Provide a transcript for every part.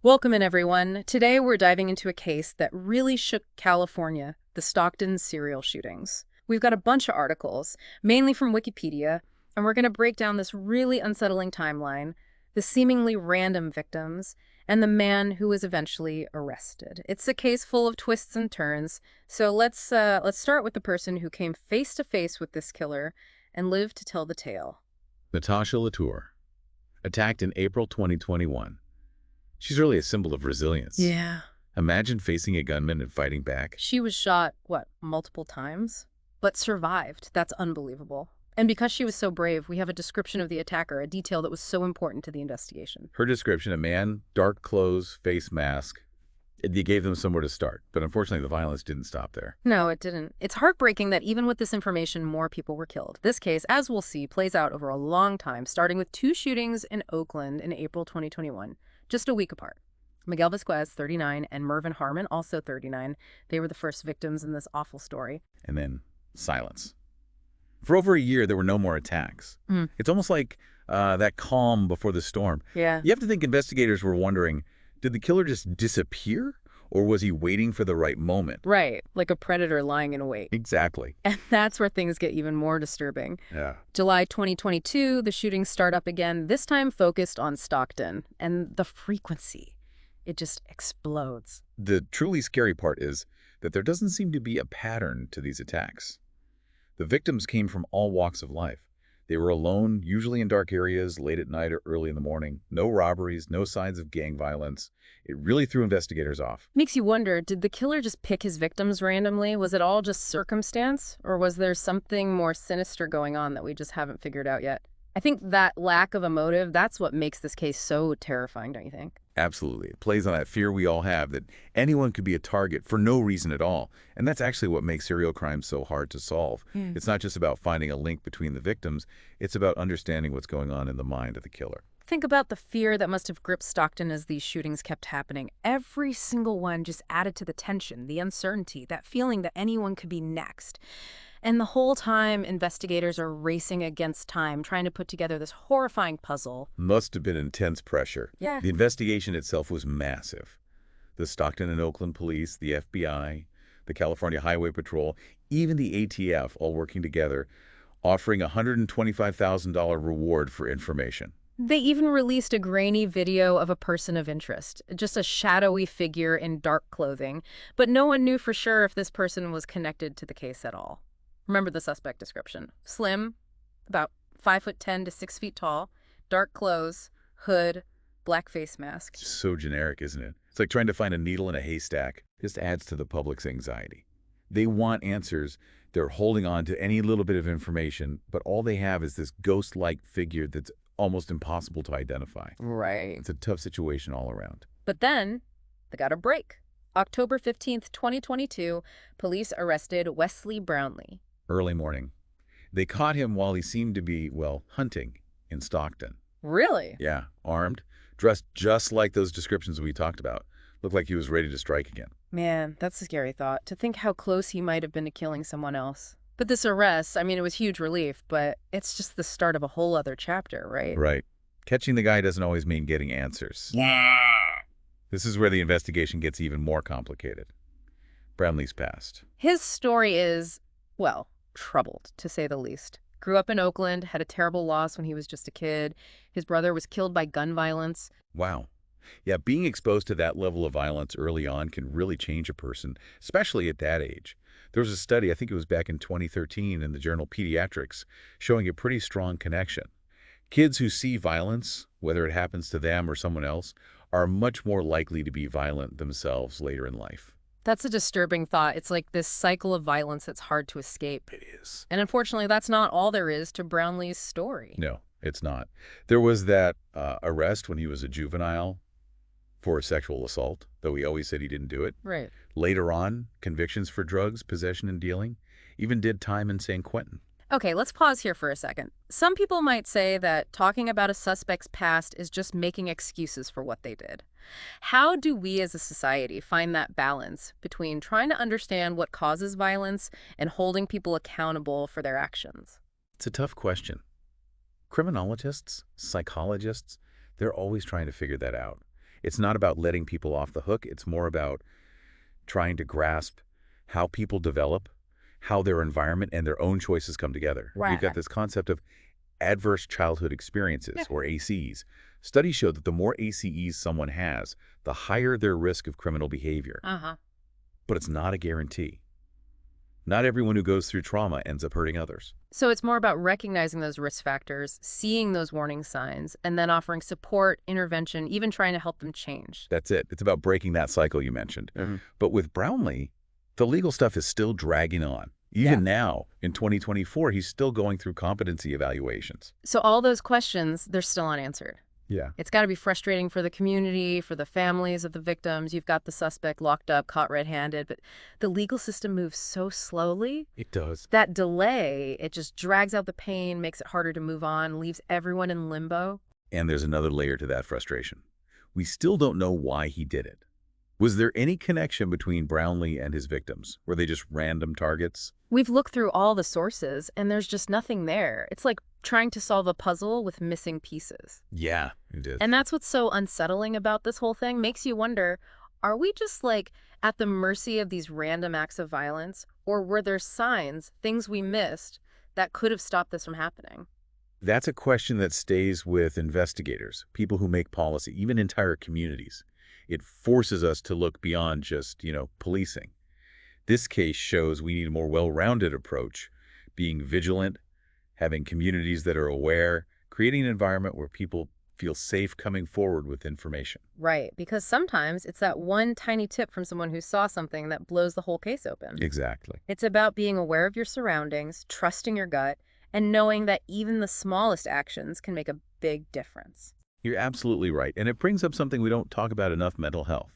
Welcome in, everyone. Today we're diving into a case that really shook California, the Stockton serial shootings. We've got a bunch of articles, mainly from Wikipedia, and we're going to break down this really unsettling timeline, the seemingly random victims, and the man who was eventually arrested. It's a case full of twists and turns, so let's start with the person who came face to face with this killer and lived to tell the tale. Natasha Latour, attacked in April 2021. She's really a symbol of resilience. Yeah. Imagine facing a gunman and fighting back. She was shot, what, multiple times? But survived. That's unbelievable. And because she was so brave, we have a description of the attacker, a detail that was so important to the investigation. Her description, a man, dark clothes, face mask. You gave them somewhere to start, but unfortunately the violence didn't stop there. No, it didn't. It's heartbreaking that even with this information, more people were killed. This case, as we'll see, plays out over a long time, starting with 2 shootings in Oakland in April 2021, just a week apart. Miguel Vasquez, 39, and Mervyn Harmon, also 39. They were the first victims in this awful story. And then silence. For over a year, there were no more attacks. It's almost like that calm before the storm. Yeah. You have to think investigators were wondering, did the killer just disappear? Or was he waiting for the right moment? Right, like a predator lying in wait. Exactly. And that's where things get even more disturbing. Yeah. July 2022, the shootings start up again, this time focused on Stockton. And the frequency, it just explodes. The truly scary part is that there doesn't seem to be a pattern to these attacks. The victims came from all walks of life. They were alone, usually in dark areas, late at night or early in the morning. No robberies, no signs of gang violence. It really threw investigators off. Makes you wonder, did the killer just pick his victims randomly? Was it all just circumstance? Or was there something more sinister going on that we just haven't figured out yet? I think that lack of a motive, that's what makes this case so terrifying, don't you think? Absolutely. It plays on that fear we all have that anyone could be a target for no reason at all. And that's actually what makes serial crime so hard to solve. It's not just about finding a link between the victims. It's about understanding what's going on in the mind of the killer. Think about the fear that must have gripped Stockton as these shootings kept happening. Every single one just added to the tension, the uncertainty, that feeling that anyone could be next. And the whole time, investigators are racing against time, trying to put together this horrifying puzzle. Must have been intense pressure. Yeah. The investigation itself was massive. The Stockton and Oakland police, the FBI, the California Highway Patrol, even the ATF all working together, offering a $125,000 reward for information. They even released a grainy video of a person of interest, just a shadowy figure in dark clothing, but no one knew for sure if this person was connected to the case at all. Remember the suspect description. Slim, about 5'10" to 6 feet tall, dark clothes, hood, black face mask. So generic, isn't it? It's like trying to find a needle in a haystack. Just adds to the public's anxiety. They want answers. They're holding on to any little bit of information, but all they have is this ghost-like figure that's almost impossible to identify. Right. It's a tough situation all around. But then, they got a break. October 15th, 2022, police arrested Wesley Brownlee. Early morning. They caught him while he seemed to be, well, hunting in Stockton. Really? Yeah, armed, dressed just like those descriptions we talked about. Looked like he was ready to strike again. Man, that's a scary thought, to think how close he might have been to killing someone else. But this arrest, I mean, it was huge relief, but it's just the start of a whole other chapter, right? Right. Catching the guy doesn't always mean getting answers. This is where the investigation gets even more complicated. Brownlee's past. His story is, well, troubled, to say the least. Grew up in Oakland, had a terrible loss when he was just a kid. His brother was killed by gun violence. Wow. Yeah, being exposed to that level of violence early on can really change a person, especially at that age. There was a study, I think it was back in 2013 in the journal Pediatrics, showing a pretty strong connection. Kids who see violence, whether it happens to them or someone else, are much more likely to be violent themselves later in life. That's a disturbing thought. It's like this cycle of violence that's hard to escape. It is. And unfortunately, that's not all there is to Brownlee's story. No, it's not. There was that arrest when he was a juvenile for a sexual assault, though he always said he didn't do it. Right. Later on, convictions for drugs, possession and dealing, even did time in San Quentin. Okay, let's pause here for a second. Some people might say that talking about a suspect's past is just making excuses for what they did. How do we as a society find that balance between trying to understand what causes violence and holding people accountable for their actions? It's a tough question. Criminologists, psychologists, they're always trying to figure that out. It's not about letting people off the hook. It's more about trying to grasp how people develop, how their environment and their own choices come together. We've got Right. this concept of adverse childhood Yeah. experiences, or ACEs. Studies show that the more ACEs someone has, the higher their risk of criminal behavior. Uh-huh. But it's not a guarantee. Not everyone who goes through trauma ends up hurting others. So it's more about recognizing those risk factors, seeing those warning signs, and then offering support, intervention, even trying to help them change. That's it. It's about breaking that cycle you mentioned. Mhm. But with Brownlee, the legal stuff is still dragging on. Yeah. Even now, in 2024, he's still going through competency evaluations. So all those questions, they're still unanswered. Yeah. It's got to be frustrating for the community, for the families of the victims. You've got the suspect locked up, caught red-handed, but the legal system moves so slowly. It does. That delay, it just drags out the pain, makes it harder to move on, leaves everyone in limbo. And there's another layer to that frustration. We still don't know why he did it. Was there any connection between Brownlee and his victims? Were they just random targets? We've looked through all the sources, and there's just nothing there. It's like trying to solve a puzzle with missing pieces. Yeah, it is. And that's what's so unsettling about this whole thing. Makes you wonder, are we just like at the mercy of these random acts of violence? Or were there signs, things we missed, that could have stopped this from happening? That's a question that stays with investigators, people who make policy, even entire communities. It forces us to look beyond just, policing. This case shows we need a more well-rounded approach, being vigilant, having communities that are aware, creating an environment where people feel safe coming forward with information. Right, because sometimes it's that one tiny tip from someone who saw something that blows the whole case open. Exactly. It's about being aware of your surroundings, trusting your gut, and knowing that even the smallest actions can make a big difference. You're absolutely right. And it brings up something we don't talk about enough: mental health.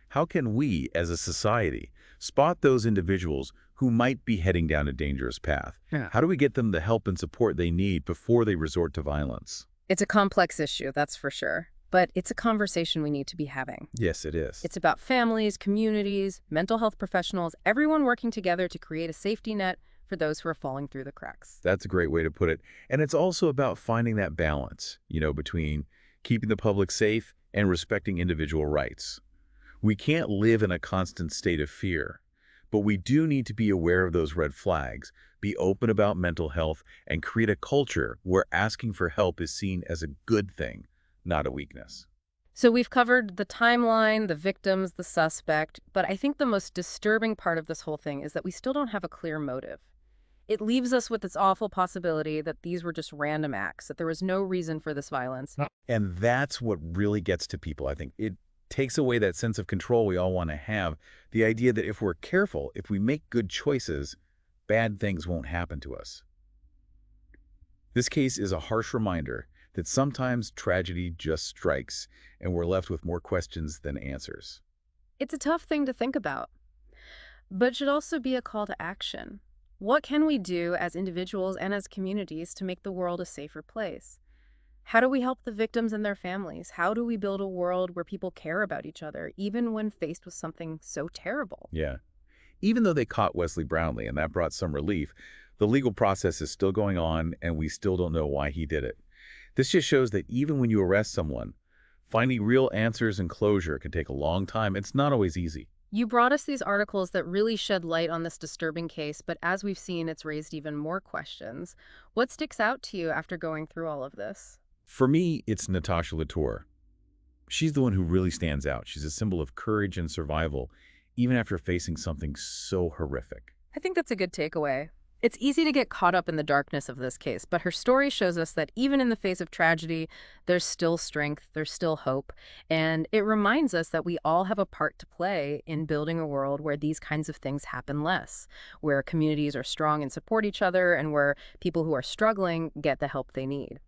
How can we, as a society, spot those individuals who might be heading down a dangerous path? Yeah. How do we get them the help and support they need before they resort to violence? It's a complex issue, that's for sure. But it's a conversation we need to be having. Yes, it is. It's about families, communities, mental health professionals, everyone working together to create a safety net for those who are falling through the cracks. That's a great way to put it. And it's also about finding that balance, between keeping the public safe and respecting individual rights. We can't live in a constant state of fear, but we do need to be aware of those red flags, be open about mental health, and create a culture where asking for help is seen as a good thing, not a weakness. So we've covered the timeline, the victims, the suspect, but I think the most disturbing part of this whole thing is that we still don't have a clear motive. It leaves us with this awful possibility that these were just random acts, that there was no reason for this violence. And that's what really gets to people, I think. It takes away that sense of control we all want to have, the idea that if we're careful, if we make good choices, bad things won't happen to us. This case is a harsh reminder that sometimes tragedy just strikes, and we're left with more questions than answers. It's a tough thing to think about, but it should also be a call to action. What can we do as individuals and as communities to make the world a safer place? How do we help the victims and their families? How do we build a world where people care about each other, even when faced with something so terrible? Yeah. Even though they caught Wesley Brownlee and that brought some relief, the legal process is still going on and we still don't know why he did it. This just shows that even when you arrest someone, finding real answers and closure can take a long time. It's not always easy. You brought us these articles that really shed light on this disturbing case, but as we've seen, it's raised even more questions. What sticks out to you after going through all of this? For me, it's Natasha Latour. She's the one who really stands out. She's a symbol of courage and survival, even after facing something so horrific. I think that's a good takeaway. It's easy to get caught up in the darkness of this case, but her story shows us that even in the face of tragedy, there's still strength, there's still hope, and it reminds us that we all have a part to play in building a world where these kinds of things happen less, where communities are strong and support each other, and where people who are struggling get the help they need.